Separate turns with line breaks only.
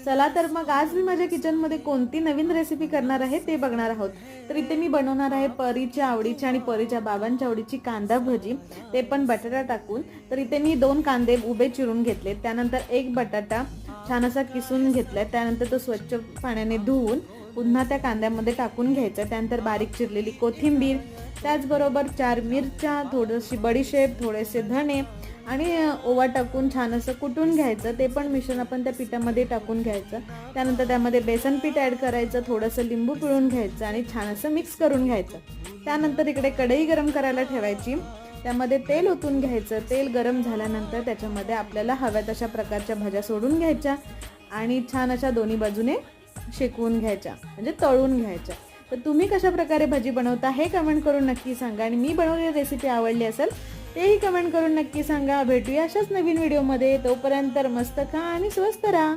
चला तर मग आज मी माझ्या किचनमध्ये कोणती नवीन रेसिपी करणार आहे ते बघणार आहोत। तर इथे मी बनवणार आहे परीच्या आवडीची आणि परीच्या बाबांच्या आवडीची कांदा भजी, ते पण बटाटा टाकून। तर इथे मी 2 कांदे उभे चिरून घेतले, त्यानंतर एक बटाटा छान असा किसून घेतलाय, त्यानंतर तो स्वच्छ पाण्याने धुवून पुन्हा त्या कांद्यामध्ये टाकून घ्यायचा। त्यानंतर बारीक चिरलेली कोथिंबीर, त्याचबरोबर 4 मिरच्या, थोडीशी बडीशेप, थोडेसे धणे आणि ओवा टाकून छान असं कुटून घ्यायचं। ते पण मिश्रण आपण त्या पिठामध्ये टाकून घ्यायचं। त्यानंतर त्यामध्ये बेसन पीठ ॲड करायचं, थोडंसं लिंबू पिळून घ्यायचं आणि छान असं मिक्स करून घ्यायचं। त्यानंतर इकडे कढई गरम करायला ठेवायची, त्यामध्ये तेल ओतून घ्यायचं। तेल गरम झाल्यानंतर त्याच्यामध्ये आपल्याला हव्या तशा प्रकारच्या भाज्या सोडून घ्यायच्या आणि छान अशा दोन्ही बाजूने शेकवून घ्यायच्या, म्हणजे तळून घ्यायच्या। तर तुम्ही कशा प्रकारे भजी बनवता हे कमेंट करून नक्की सांगा आणि मी बनवलेली रेसिपी आवडली असेल तेही कमेंट करून नक्की सांगा। भेटूया अशाच नवीन व्हिडिओमध्ये, तोपर्यंत मस्त खा आणि स्वस्त राहा।